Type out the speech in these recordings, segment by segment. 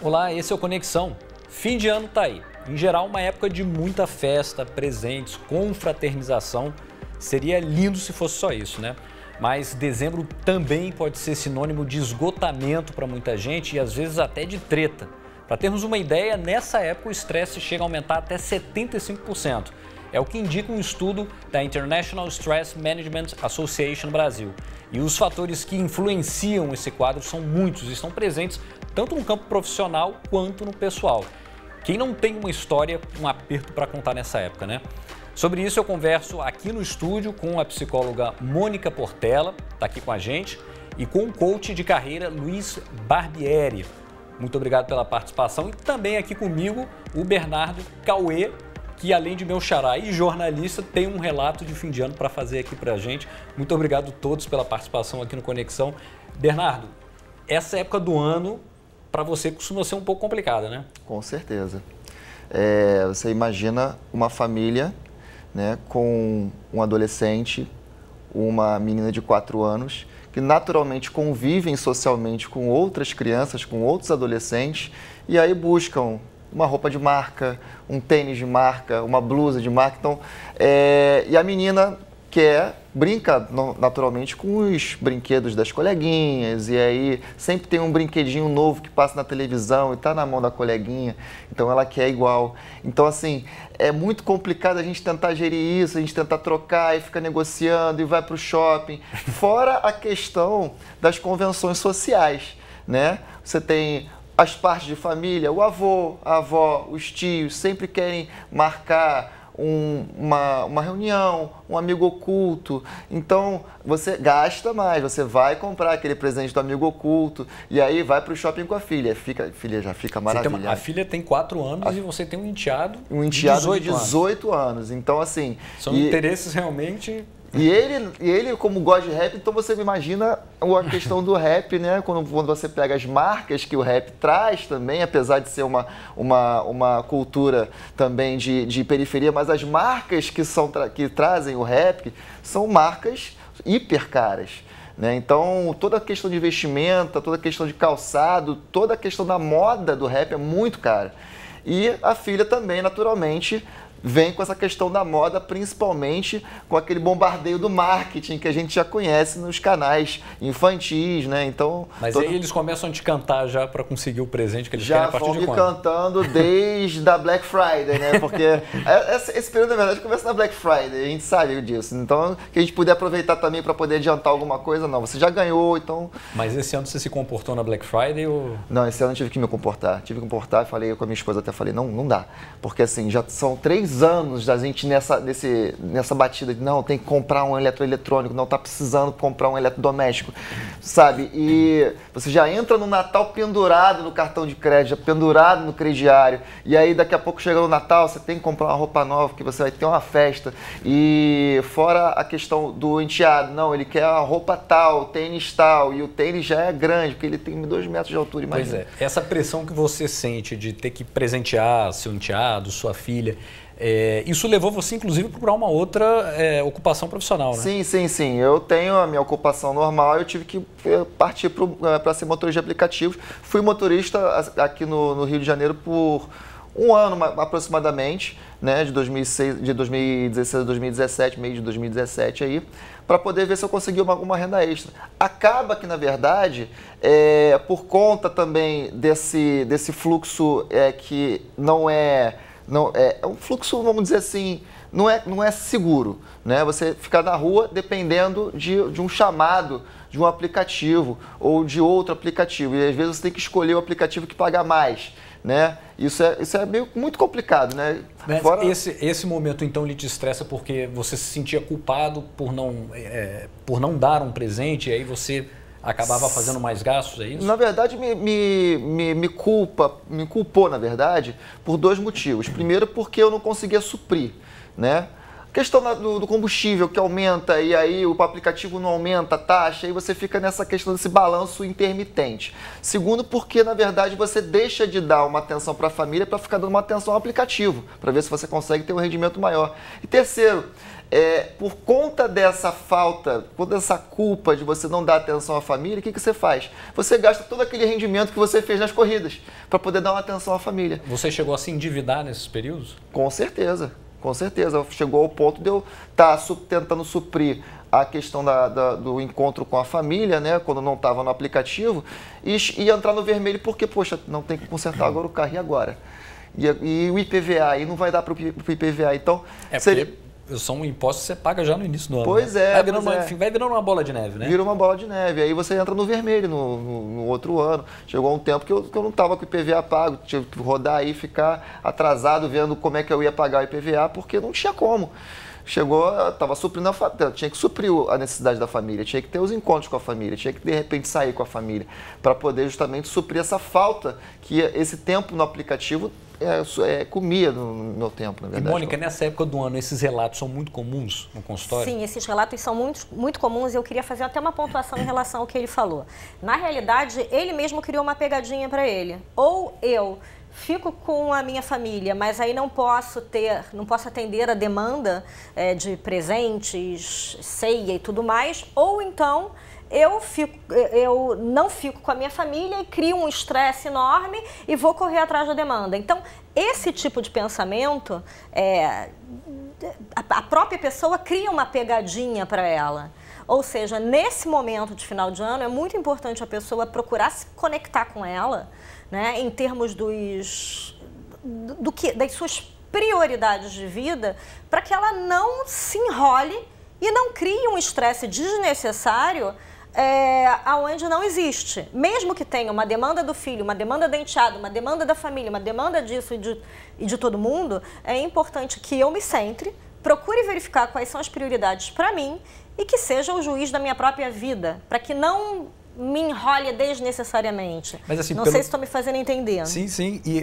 Olá, esse é o Conexão. Fim de ano tá aí. Em geral, uma época de muita festa, presentes, confraternização. Seria lindo se fosse só isso, né? Mas dezembro também pode ser sinônimo de esgotamento para muita gente e às vezes até de treta. Para termos uma ideia, nessa época o estresse chega a aumentar até 75%. É o que indica um estudo da International Stress Management Association Brasil. E os fatores que influenciam esse quadro são muitos e estão presentes tanto no campo profissional quanto no pessoal. Quem não tem uma história, um aperto para contar nessa época, né? Sobre isso eu converso aqui no estúdio com a psicóloga Mônica Portela, está aqui com a gente, e com o coach de carreira Luiz Barbieri. Muito obrigado pela participação e também aqui comigo o Bernardo Cauê, que além de meu xará e jornalista, tem um relato de fim de ano para fazer aqui para a gente. Muito obrigado a todos pela participação aqui no Conexão. Bernardo, essa época do ano para você costuma ser um pouco complicada, né? Com certeza. Você imagina uma família, né, com um adolescente, uma menina de 4 anos, que naturalmente convivem socialmente com outras crianças, com outros adolescentes, e aí buscam uma roupa de marca, um tênis de marca, uma blusa de marca. Então, e a menina brinca naturalmente com os brinquedos das coleguinhas, e aí sempre tem um brinquedinho novo que passa na televisão e está na mão da coleguinha, então ela quer igual. Então, assim, é muito complicado a gente tentar gerir isso, a gente tentar trocar e fica negociando e vai para o shopping. Fora a questão das convenções sociais, né? Você tem as partes de família, o avô, a avó, os tios sempre querem marcar uma reunião, um amigo oculto. Então, você gasta mais, você vai comprar aquele presente do amigo oculto e aí vai para o shopping com a filha. A filha já fica maravilhada. A filha tem 4 anos e você tem um enteado de 18 anos. Então, assim... São interesses realmente... E ele, como gosta de rap, então você imagina a questão do rap, né? Quando você pega as marcas que o rap traz também, apesar de ser uma cultura também de periferia, mas as marcas que trazem o rap são marcas hiper caras, né? Então, toda a questão de vestimenta, toda a questão de calçado, toda a questão da moda do rap é muito cara. E a filha também, naturalmente, vem com essa questão da moda, principalmente com aquele bombardeio do marketing que a gente já conhece nos canais infantis, né? Então, mas aí eles começam a te cantar já para conseguir o presente que eles já querem a partir de quando? Já vão me cantando desde a Black Friday, né? Porque esse período, na verdade, começa na Black Friday, a gente sabe disso. Então, que a gente puder aproveitar também para poder adiantar alguma coisa, não. Você já ganhou, então... Mas esse ano você se comportou na Black Friday ou... Não, esse ano eu tive que me comportar. Tive que comportar, falei com a minha esposa, até falei, não dá. Porque assim, já são 3 anos da gente nessa batida de não, tem que comprar um eletrônico, não tá precisando comprar um eletrodoméstico, sabe? E você já entra no Natal pendurado no cartão de crédito, pendurado no crediário, e aí daqui a pouco chega no Natal, você tem que comprar uma roupa nova, porque você vai ter uma festa. E fora a questão do enteado, não, ele quer a roupa tal, o tênis tal, e o tênis já é grande, porque ele tem 2 metros de altura, imagina. Pois é, essa pressão que você sente de ter que presentear seu enteado, sua filha, isso levou você, inclusive, a procurar uma outra ocupação profissional, né? Sim. Eu tenho a minha ocupação normal, eu tive que partir para ser motorista de aplicativos. Fui motorista aqui no Rio de Janeiro por 1 ano aproximadamente, né, de 2016 a 2017, meio de 2017 aí, para poder ver se eu conseguia alguma renda extra. Acaba que, na verdade, por conta também desse fluxo que não é um fluxo, vamos dizer assim, não é seguro, né? Você ficar na rua dependendo de um chamado de um aplicativo ou de outro aplicativo. E às vezes você tem que escolher o aplicativo que paga mais, né? Isso é muito complicado, né? Fora... Esse momento, então, lhe te estressa porque você se sentia culpado por não dar um presente e aí você acabava fazendo mais gastos, é isso? Na verdade, me culpou, na verdade, por 2 motivos. Primeiro, porque eu não conseguia suprir, né? Questão do combustível que aumenta e aí o aplicativo não aumenta a taxa, aí você fica nessa questão desse balanço intermitente. Segundo, porque na verdade você deixa de dar uma atenção para a família para ficar dando uma atenção ao aplicativo, para ver se você consegue ter um rendimento maior. E terceiro, por conta dessa falta, por dessa culpa de você não dar atenção à família, o que você faz? Você gasta todo aquele rendimento que você fez nas corridas para poder dar uma atenção à família. Você chegou a se endividar nesses períodos? Com certeza. Com certeza, chegou ao ponto de eu estar tentando suprir a questão do encontro com a família, né, quando não estava no aplicativo, e entrar no vermelho porque, poxa, não tem que consertar agora o carro e agora. E o IPVA, e não vai dar para o IPVA, então... São impostos que você paga já no início do ano. Pois né? é. Vai virando uma bola de neve, né? Vira uma bola de neve. Aí você entra no vermelho no outro ano. Chegou um tempo que eu não estava com o IPVA pago. Tive que rodar aí, ficar atrasado vendo como é que eu ia pagar o IPVA, porque não tinha como. Chegou, estava suprindo tinha que suprir a necessidade da família, tinha que ter os encontros com a família, tinha que de repente sair com a família, para poder justamente suprir essa falta que esse tempo no aplicativo comia no meu tempo, na verdade. E Mônica, nessa época do ano, esses relatos são muito comuns no consultório? Sim, esses relatos são muito comuns e eu queria fazer até uma pontuação em relação ao que ele falou. Na realidade, ele mesmo criou uma pegadinha para ele. Ou eu fico com a minha família, mas aí não posso atender a demanda de presentes, ceia e tudo mais, ou então eu não fico com a minha família e crio um estresse enorme e vou correr atrás da demanda. Então, esse tipo de pensamento, a própria pessoa cria uma pegadinha para ela. Ou seja, nesse momento de final de ano, é muito importante a pessoa procurar se conectar com ela, né, em termos das suas prioridades de vida, para que ela não se enrole e não crie um estresse desnecessário aonde não existe. Mesmo que tenha uma demanda do filho, uma demanda do enteado, uma demanda da família, uma demanda disso e de todo mundo, é importante que eu me centre, procure verificar quais são as prioridades para mim e que seja o juiz da minha própria vida, para que não me enrole desnecessariamente. Mas, assim, não sei se estou me fazendo entender. Sim, sim. E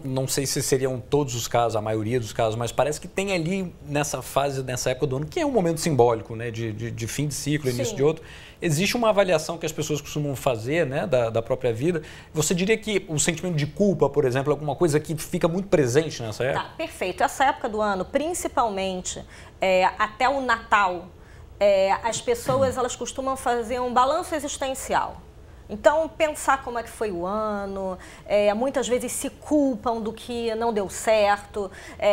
não sei se seriam todos os casos, a maioria dos casos, mas parece que tem ali nessa fase, nessa época do ano, que é um momento simbólico, né, de fim de ciclo, início de outro. Existe uma avaliação que as pessoas costumam fazer, né, da própria vida. Você diria que o sentimento de culpa, por exemplo, é alguma coisa que fica muito presente nessa época? Tá, perfeito. Essa época do ano, principalmente até o Natal, as pessoas elas costumam fazer um balanço existencial. Então, pensar como é que foi o ano, muitas vezes se culpam do que não deu certo,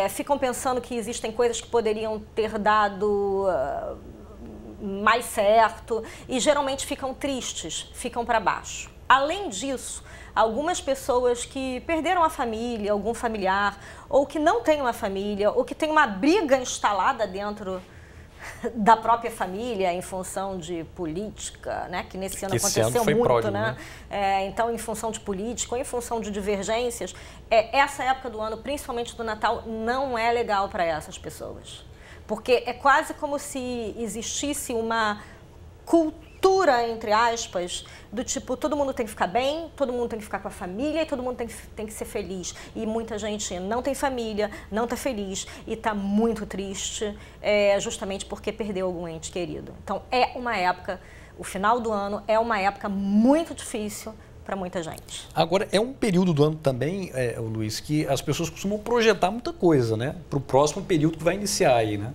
ficam pensando que existem coisas que poderiam ter dado mais certo e geralmente ficam tristes, ficam para baixo. Além disso, algumas pessoas que perderam a família, algum familiar, ou que não têm uma família, ou que tem uma briga instalada dentro da própria família em função de política, né? Que nesse ano aconteceu muito, pródigo, né? Então, em função de política ou em função de divergências, essa época do ano, principalmente do Natal, não é legal para essas pessoas. Porque é quase como se existisse uma cultura, entre aspas, do tipo, todo mundo tem que ficar bem, todo mundo tem que ficar com a família e todo mundo tem que ser feliz. E muita gente não tem família, não está feliz e está muito triste, justamente porque perdeu algum ente querido. Então, é uma época, o final do ano é uma época muito difícil para muita gente. Agora, é um período do ano também, Luiz, que as pessoas costumam projetar muita coisa, né? Para o próximo período que vai iniciar aí, né?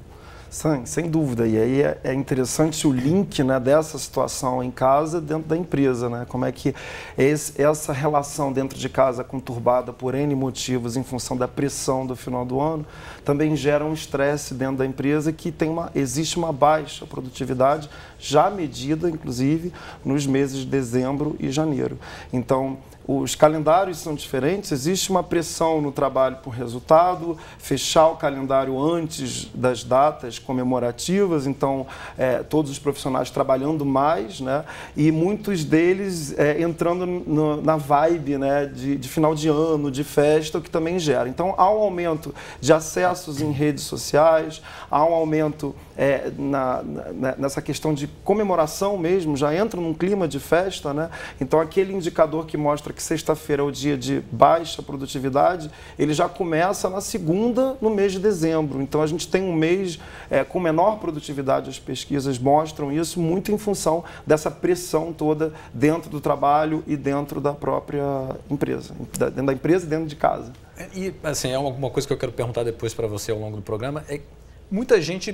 Sem dúvida. E aí é interessante o link, né, dessa situação em casa dentro da empresa, né? Como é que essa relação dentro de casa conturbada por N motivos em função da pressão do final do ano também gera um estresse dentro da empresa que existe uma baixa produtividade já medida, inclusive, nos meses de dezembro e janeiro. Então, os calendários são diferentes, existe uma pressão no trabalho por resultado, fechar o calendário antes das datas datas comemorativas, então todos os profissionais trabalhando mais, né? E muitos deles entrando na vibe, né, de final de ano, de festa, o que também gera. Então há um aumento de acessos em redes sociais, há um aumento nessa questão de comemoração mesmo, já entra num clima de festa, né? Então aquele indicador que mostra que sexta-feira é o dia de baixa produtividade, ele já começa na segunda, no mês de dezembro. Então a gente tem um mês com menor produtividade, as pesquisas mostram isso, muito em função dessa pressão toda dentro do trabalho e dentro da própria empresa, dentro da empresa e dentro de casa. E assim, é uma coisa que eu quero perguntar depois para você ao longo do programa, muita gente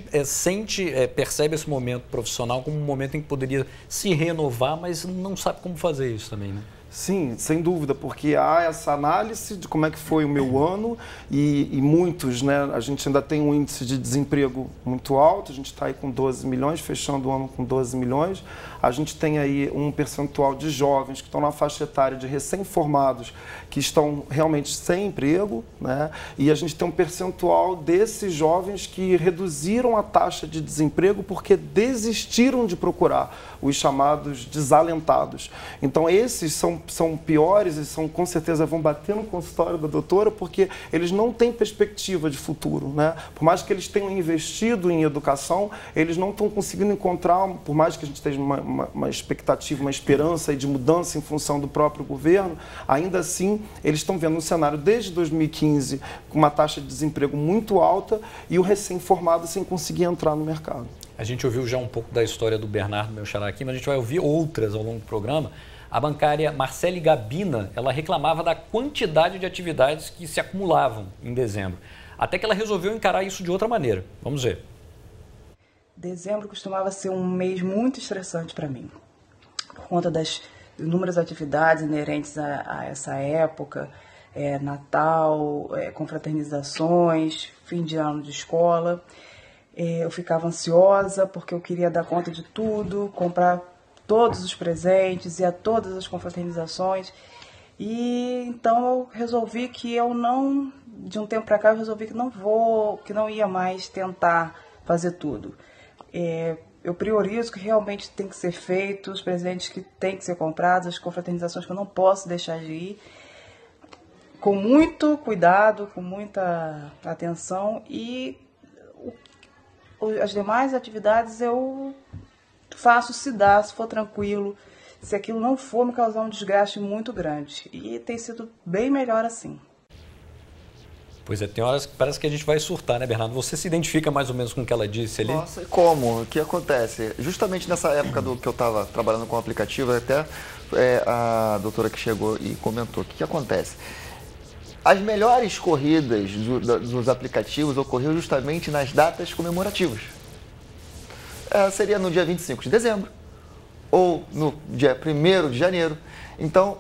percebe esse momento profissional como um momento em que poderia se renovar, mas não sabe como fazer isso também, né? Sim, sem dúvida, porque há essa análise de como é que foi o meu ano e muitos, né? A gente ainda tem um índice de desemprego muito alto, a gente está aí com 12 milhões, fechando o ano com 12 milhões. A gente tem aí um percentual de jovens que estão na faixa etária de recém-formados, que estão realmente sem emprego, né? E a gente tem um percentual desses jovens que reduziram a taxa de desemprego porque desistiram de procurar, os chamados desalentados. Então esses são piores e com certeza vão bater no consultório da doutora porque eles não têm perspectiva de futuro, né? Por mais que eles tenham investido em educação, eles não estão conseguindo encontrar, por mais que a gente tenha uma expectativa, uma esperança de mudança em função do próprio governo, ainda assim eles estão vendo um cenário desde 2015 com uma taxa de desemprego muito alta e o recém-formado sem conseguir entrar no mercado. A gente ouviu já um pouco da história do Bernardo, meu xará aqui, mas a gente vai ouvir outras ao longo do programa. A bancária Marcele Gabina, ela reclamava da quantidade de atividades que se acumulavam em dezembro. Até que ela resolveu encarar isso de outra maneira. Vamos ver. Dezembro costumava ser um mês muito estressante para mim, por conta das inúmeras atividades inerentes a essa época, Natal, confraternizações, fim de ano de escola. Eu ficava ansiosa porque eu queria dar conta de tudo, comprar todos os presentes, ir a todas as confraternizações. E então eu resolvi que de um tempo para cá, eu resolvi que não ia mais tentar fazer tudo. Eu priorizo o que realmente tem que ser feito, os presentes que tem que ser comprados, as confraternizações que eu não posso deixar de ir, com muito cuidado, com muita atenção, e as demais atividades eu faço se for tranquilo, se aquilo não for me causar um desgaste muito grande. E tem sido bem melhor assim. Pois é, tem horas que parece que a gente vai surtar, né, Bernardo? Você se identifica mais ou menos com o que ela disse ali? Nossa, e como? O que acontece? Justamente nessa época que eu estava trabalhando com o aplicativo, até a doutora que chegou e comentou, o que acontece? As melhores corridas dos aplicativos ocorriam justamente nas datas comemorativas. Seria no dia 25 de dezembro ou no dia 1º de janeiro. Então,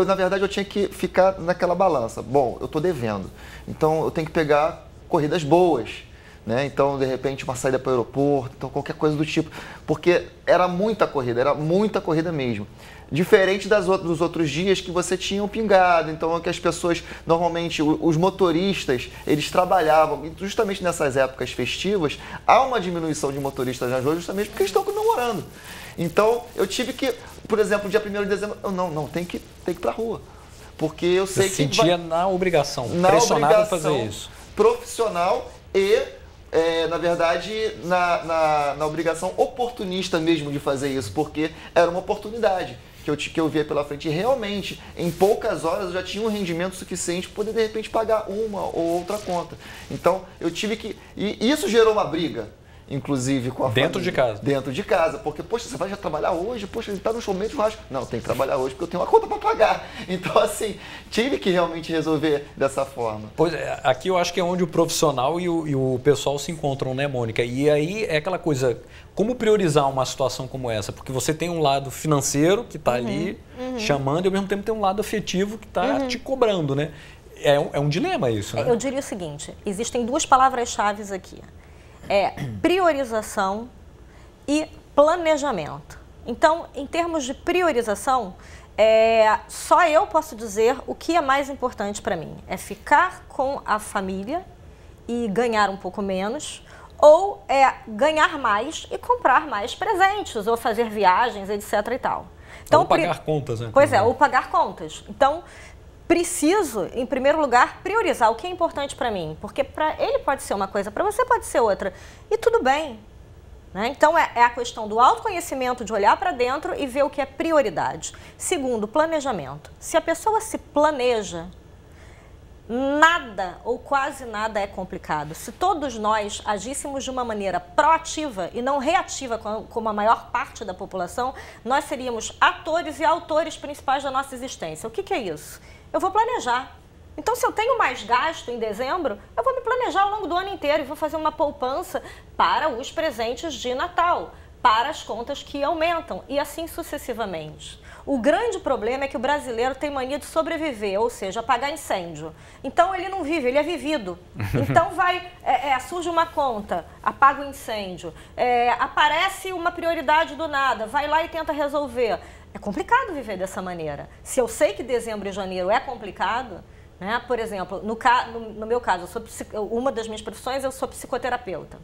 na verdade, eu tinha que ficar naquela balança. Bom, eu estou devendo, então eu tenho que pegar corridas boas, né? Então, de repente, uma saída para o aeroporto, então qualquer coisa do tipo, porque era muita corrida mesmo. Diferente dos outros dias que você tinha um pingado, então é que as pessoas, normalmente os motoristas, eles trabalhavam, e justamente nessas épocas festivas, há uma diminuição de motoristas nas ruas justamente porque eles estão comemorando. Então, eu tive que, por exemplo, dia 1º de dezembro, tem que ir para a rua, porque eu sei que... Você sentia na obrigação, pressionado a fazer isso. Profissional e... na verdade, na obrigação oportunista mesmo de fazer isso, porque era uma oportunidade que eu via pela frente. E realmente, em poucas horas, eu já tinha um rendimento suficiente para poder, de repente, pagar uma ou outra conta. Então, eu tive que... E isso gerou uma briga, inclusive, com a família. Dentro de casa? Dentro de casa. Porque, poxa, você vai já trabalhar hoje? Poxa, ele está no momento de churrasco. Não, tem que trabalhar hoje porque eu tenho uma conta para pagar. Então, assim, tive que realmente resolver dessa forma. Pois é, aqui eu acho que é onde o profissional e o pessoal se encontram, né, Mônica? E aí é aquela coisa, como priorizar uma situação como essa? Porque você tem um lado financeiro que está ali chamando e ao mesmo tempo tem um lado afetivo que está te cobrando, né? É um dilema isso, né? Eu diria o seguinte, existem duas palavras-chave aqui. Priorização e planejamento. Então, em termos de priorização, só eu posso dizer o que é mais importante para mim. É ficar com a família e ganhar um pouco menos, ou ganhar mais e comprar mais presentes, ou fazer viagens, etc. e tal. Então, ou pagar contas, né? Pois é, ou pagar contas. Então, preciso, em primeiro lugar, priorizar o que é importante para mim, porque para ele pode ser uma coisa, para você pode ser outra, e tudo bem. Né? Então, é a questão do autoconhecimento, de olhar para dentro e ver o que é prioridade. Segundo, planejamento. Se a pessoa se planeja, nada ou quase nada é complicado. Se todos nós agíssemos de uma maneira proativa e não reativa como a maior parte da população, nós seríamos atores e autores principais da nossa existência. O que é isso? Eu vou planejar. Então, se eu tenho mais gasto em dezembro, eu vou me planejar ao longo do ano inteiro e vou fazer uma poupança para os presentes de Natal, para as contas que aumentam e assim sucessivamente. O grande problema é que o brasileiro tem mania de sobreviver, ou seja, apagar incêndio. Então, ele não vive, ele é vivido. Então, surge uma conta, apaga o incêndio, aparece uma prioridade do nada, vai lá e tenta resolver. É complicado viver dessa maneira. Se eu sei que dezembro e janeiro é complicado, né? Por exemplo, no meu caso, uma das minhas profissões, eu sou psicoterapeuta.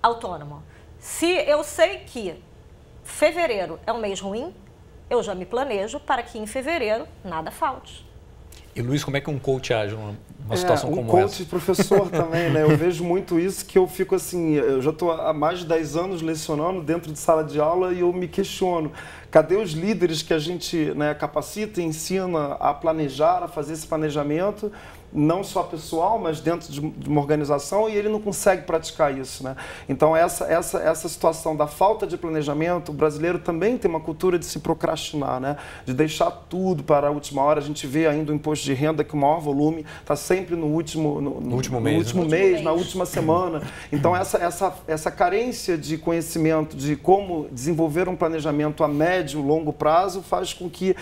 Autônomo. Se eu sei que fevereiro é um mês ruim, eu já me planejo para que em fevereiro nada falte. E Luiz, como é que um coach age numa situação como essa? Um coach professor também, né? Eu vejo muito isso, que eu fico assim, eu já estou há mais de 10 anos lecionando dentro de sala de aula e eu me questiono, cadê os líderes que a gente, né, capacita e ensina a planejar, a fazer esse planejamento, não só pessoal, mas dentro de uma organização, e ele não consegue praticar isso, né? Então, essa situação da falta de planejamento, o brasileiro também tem uma cultura de se procrastinar, né? De deixar tudo para a última hora. A gente vê ainda o imposto de renda, que o maior volume está sempre no último mês, na última semana. Então, essa carência de conhecimento de como desenvolver um planejamento a médio, longo prazo faz com que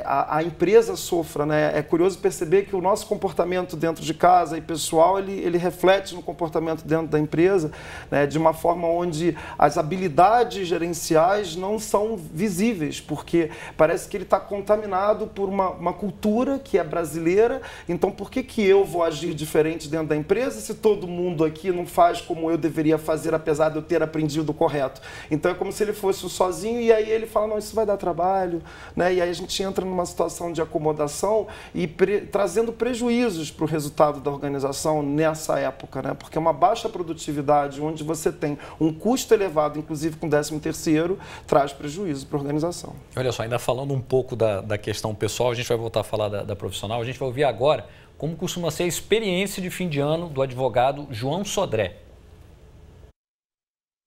a empresa sofra, né? É curioso perceber que o nosso comportamento dentro de casa e pessoal, ele reflete no comportamento dentro da empresa, né, de uma forma onde as habilidades gerenciais não são visíveis, porque parece que ele está contaminado por uma cultura que é brasileira. Então, por que eu vou agir diferente dentro da empresa se todo mundo aqui não faz como eu deveria fazer, apesar de eu ter aprendido o correto? Então, é como se ele fosse sozinho e aí ele fala, não, isso vai dar trabalho, né? E aí a gente entra numa situação de acomodação e trazendo prejuízos para o resultado da organização nessa época, né? Porque uma baixa produtividade, onde você tem um custo elevado, inclusive com 13º, traz prejuízo para a organização. Olha só, ainda falando um pouco da questão pessoal, a gente vai voltar a falar da profissional, a gente vai ouvir agora como costuma ser a experiência de fim de ano do advogado João Sodré.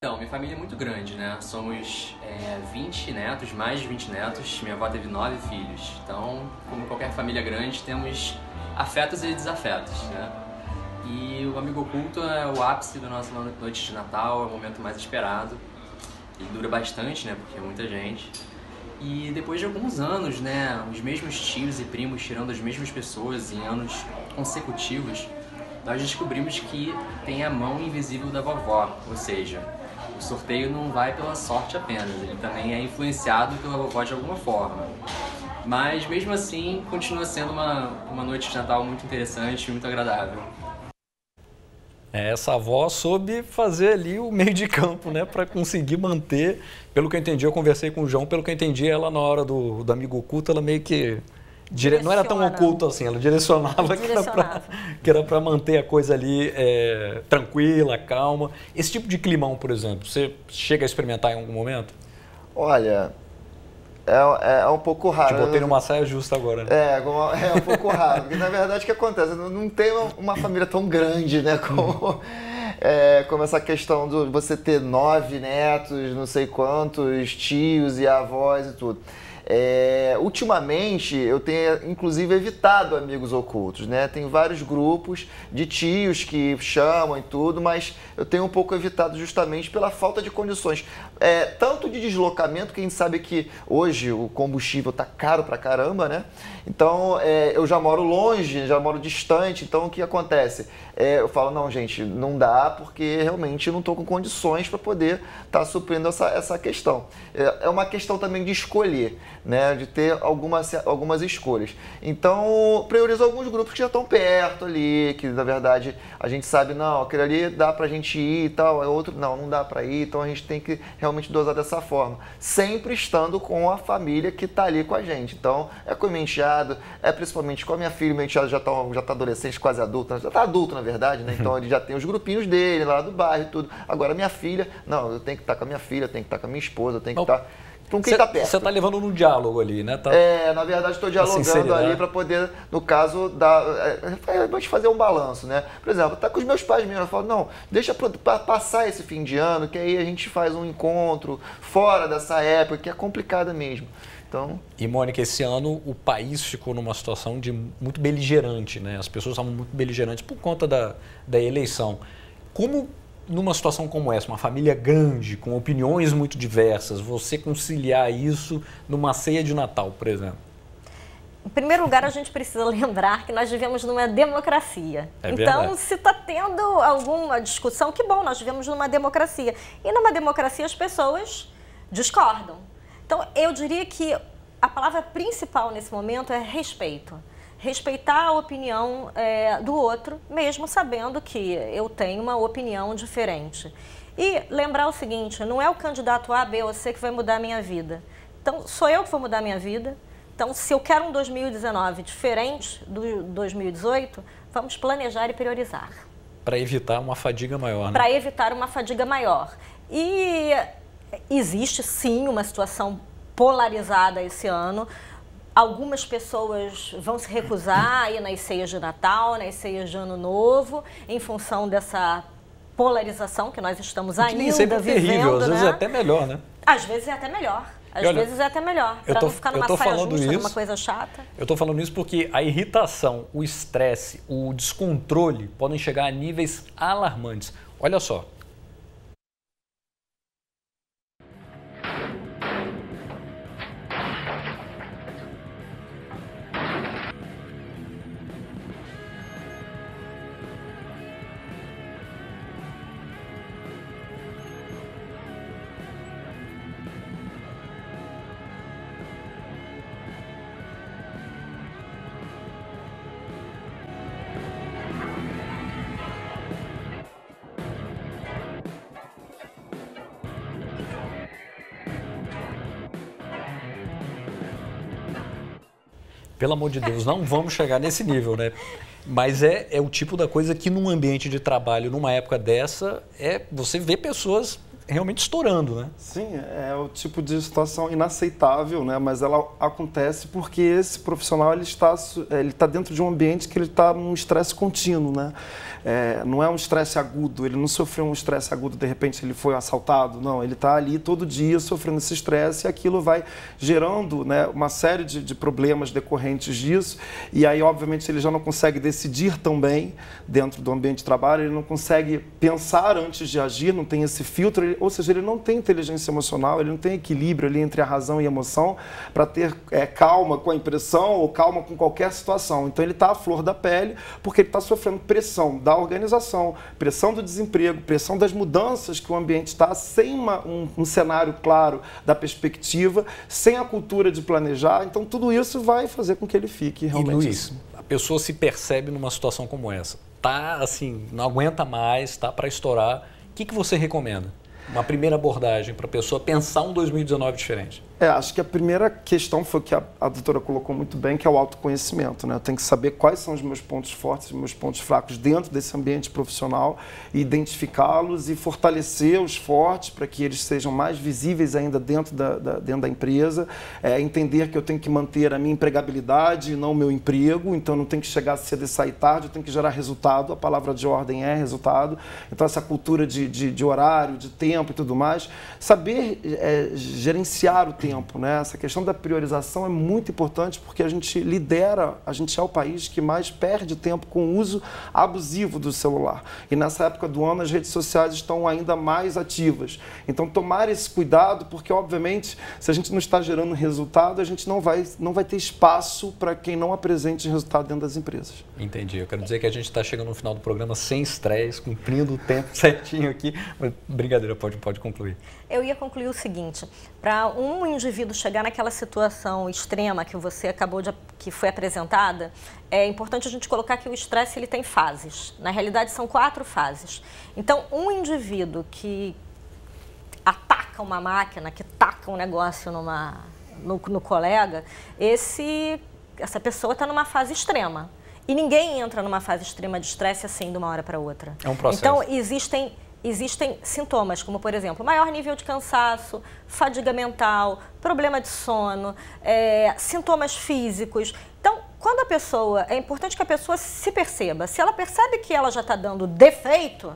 Então, minha família é muito grande, né? Somos 20 netos, mais de 20 netos. Minha avó teve 9 filhos. Então, como qualquer família grande, temos afetos e desafetos, né? E o Amigo Oculto é o ápice da nossa noite de Natal, é o momento mais esperado. E dura bastante, né? Porque é muita gente. E depois de alguns anos, né? Os mesmos tios e primos tirando as mesmas pessoas em anos consecutivos, nós descobrimos que tem a mão invisível da vovó, ou seja, o sorteio não vai pela sorte apenas, ele também é influenciado pela vovó de alguma forma. Mas mesmo assim, continua sendo uma noite de Natal muito interessante e muito agradável. Essa avó soube fazer ali o meio de campo, né, para conseguir manter. Pelo que eu entendi, eu conversei com o João, pelo que eu entendi, ela na hora do Amigo Oculto, ela meio que não era tão oculto assim, ela direcionava. Que era para manter a coisa ali tranquila, calma. Esse tipo de climão, por exemplo, você chega a experimentar em algum momento? Olha, é um pouco raro. Te botei numa saia justa agora. Né? É um pouco raro, porque na verdade o que acontece? Não tem uma família tão grande, né, como essa questão de você ter 9 netos, não sei quantos, tios e avós e tudo. Ultimamente eu tenho inclusive evitado amigos ocultos, né? Tem vários grupos de tios que chamam e tudo, mas eu tenho um pouco evitado justamente pela falta de condições, tanto de deslocamento, que a gente sabe que hoje o combustível tá caro pra caramba, né? Então eu já moro longe, já moro distante, então o que acontece? eu falo, não, gente, não dá porque realmente não estou com condições para poder estar suprindo essa questão. É uma questão também de escolher, né, de ter algumas escolhas. Então, priorizo alguns grupos que já estão perto ali, que na verdade a gente sabe, não, aquele ali dá para a gente ir e tal, é outro, não dá para ir, então a gente tem que realmente dosar dessa forma. Sempre estando com a família que está ali com a gente. Então, é com a minha enteada, é principalmente com a minha filha. Minha enteada já tá adolescente, quase adulta, já está adulto, na verdade, né? Então, ele já tem os grupinhos dele lá do bairro e tudo. Agora, minha filha, não, eu tenho que estar com a minha filha, eu tenho que estar com a minha esposa, eu tenho que estar com quem está perto. Você está levando no diálogo ali, né? Na verdade, estou dialogando ali para poder, no caso, fazer um balanço, né? Por exemplo, tá com os meus pais mesmo, eu falo, não, deixa passar esse fim de ano, que aí a gente faz um encontro fora dessa época, que é complicada mesmo. Então... E, Mônica, esse ano o país ficou numa situação de muito beligerante, né? As pessoas estavam muito beligerantes por conta da eleição. Como, numa situação como essa, uma família grande, com opiniões muito diversas, você conciliar isso numa ceia de Natal, por exemplo? Em primeiro lugar, a gente precisa lembrar que nós vivemos numa democracia. Então, se está tendo alguma discussão, que bom, nós vivemos numa democracia. E numa democracia as pessoas discordam. Então, eu diria que a palavra principal nesse momento é respeito. Respeitar a opinião do outro, mesmo sabendo que eu tenho uma opinião diferente. E lembrar o seguinte, não é o candidato A, B ou C que vai mudar a minha vida. Então, sou eu que vou mudar a minha vida. Então, se eu quero um 2019 diferente do 2018, vamos planejar e priorizar. Para evitar uma fadiga maior, né? Para evitar uma fadiga maior. E... existe sim uma situação polarizada esse ano. Algumas pessoas vão se recusar a ir nas ceias de Natal, nas ceias de Ano Novo, em função dessa polarização que nós estamos ainda nem sempre é terrível, às vezes é até melhor, né? Às vezes é até melhor. Às vezes é até melhor, para não ficar numa saia justa, numa coisa chata. Eu estou falando isso porque a irritação, o estresse, o descontrole podem chegar a níveis alarmantes. Olha só. Pelo amor de Deus, não vamos chegar nesse nível, né? Mas é o tipo da coisa que num ambiente de trabalho, numa época dessa, você vê pessoas realmente estourando, né? Sim, é o tipo de situação inaceitável, né? Mas ela acontece porque esse profissional ele está dentro de um ambiente que ele está num estresse contínuo, né? Não é um estresse agudo, ele não sofreu um estresse agudo, de repente ele foi assaltado, não, ele está ali todo dia sofrendo esse estresse e aquilo vai gerando, né, uma série de problemas decorrentes disso e aí, obviamente, ele já não consegue decidir tão bem dentro do ambiente de trabalho, ele não consegue pensar antes de agir, não tem esse filtro, ou seja, ele não tem inteligência emocional, ele não tem equilíbrio ali entre a razão e a emoção para ter calma com a impressão ou calma com qualquer situação. Então ele está à flor da pele porque ele está sofrendo pressão da organização, pressão do desemprego, pressão das mudanças que o ambiente está, sem um cenário claro da perspectiva, sem a cultura de planejar. Então tudo isso vai fazer com que ele fique realmente... E Luiz, a pessoa se percebe numa situação como essa, tá assim, não aguenta mais, tá para estourar, o que você recomenda? Uma primeira abordagem para a pessoa pensar um 2019 diferente? Acho que a primeira questão foi que a doutora colocou muito bem, que é o autoconhecimento, né? Eu tenho que saber quais são os meus pontos fortes e meus pontos fracos dentro desse ambiente profissional, identificá-los e fortalecer os fortes para que eles sejam mais visíveis ainda dentro da empresa, entender que eu tenho que manter a minha empregabilidade e não o meu emprego, então eu não tenho que chegar cedo e sair tarde, eu tenho que gerar resultado, a palavra de ordem é resultado, então essa cultura de horário, de tempo e tudo mais, saber gerenciar o tempo, tempo, né? Essa questão da priorização é muito importante porque a gente lidera, a gente é o país que mais perde tempo com o uso abusivo do celular. E nessa época do ano as redes sociais estão ainda mais ativas. Então tomar esse cuidado porque, obviamente, se a gente não está gerando resultado, a gente não vai ter espaço para quem não apresente resultado dentro das empresas. Entendi. Eu quero dizer que a gente está chegando no final do programa sem estresse, cumprindo o tempo certinho aqui. Brincadeira, pode concluir. Eu ia concluir o seguinte, para um indivíduo chegar naquela situação extrema que que foi apresentada, é importante a gente colocar que o estresse ele tem fases. Na realidade, são 4 fases. Então, um indivíduo que ataca uma máquina, que taca um negócio no colega, essa pessoa está numa fase extrema. E ninguém entra numa fase extrema de estresse assim de uma hora para outra. É um processo. Então, existem sintomas, como, por exemplo, maior nível de cansaço, fadiga mental, problema de sono, sintomas físicos. Então, quando é importante que a pessoa se perceba. Se ela percebe que ela já está dando defeito,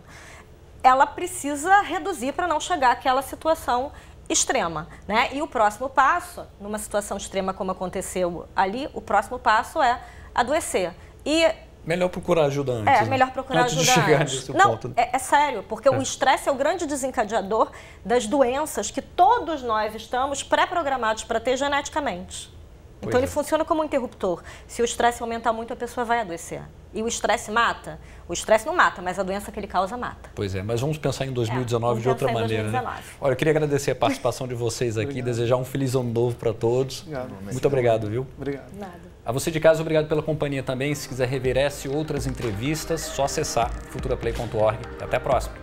ela precisa reduzir para não chegar àquela situação extrema, né? E o próximo passo, numa situação extrema como aconteceu ali, o próximo passo é adoecer. Melhor procurar ajuda antes. Melhor procurar antes ajuda de chegar antes. nesse Não, ponto. é sério, porque o estresse é o grande desencadeador das doenças que todos nós estamos pré-programados para ter geneticamente. Então ele funciona como um interruptor. Se o estresse aumentar muito, a pessoa vai adoecer. E o estresse mata? O estresse não mata, mas a doença que ele causa mata. Pois é, mas vamos pensar em 2019 de outra maneira. 2019. Né? Olha, eu queria agradecer a participação de vocês aqui, desejar um feliz ano novo para todos. Obrigado. Muito obrigado, viu? Obrigado. Nada. A você de casa, obrigado pela companhia também. Se quiser rever essa e outras entrevistas, só acessar futuraplay.org. Até a próxima.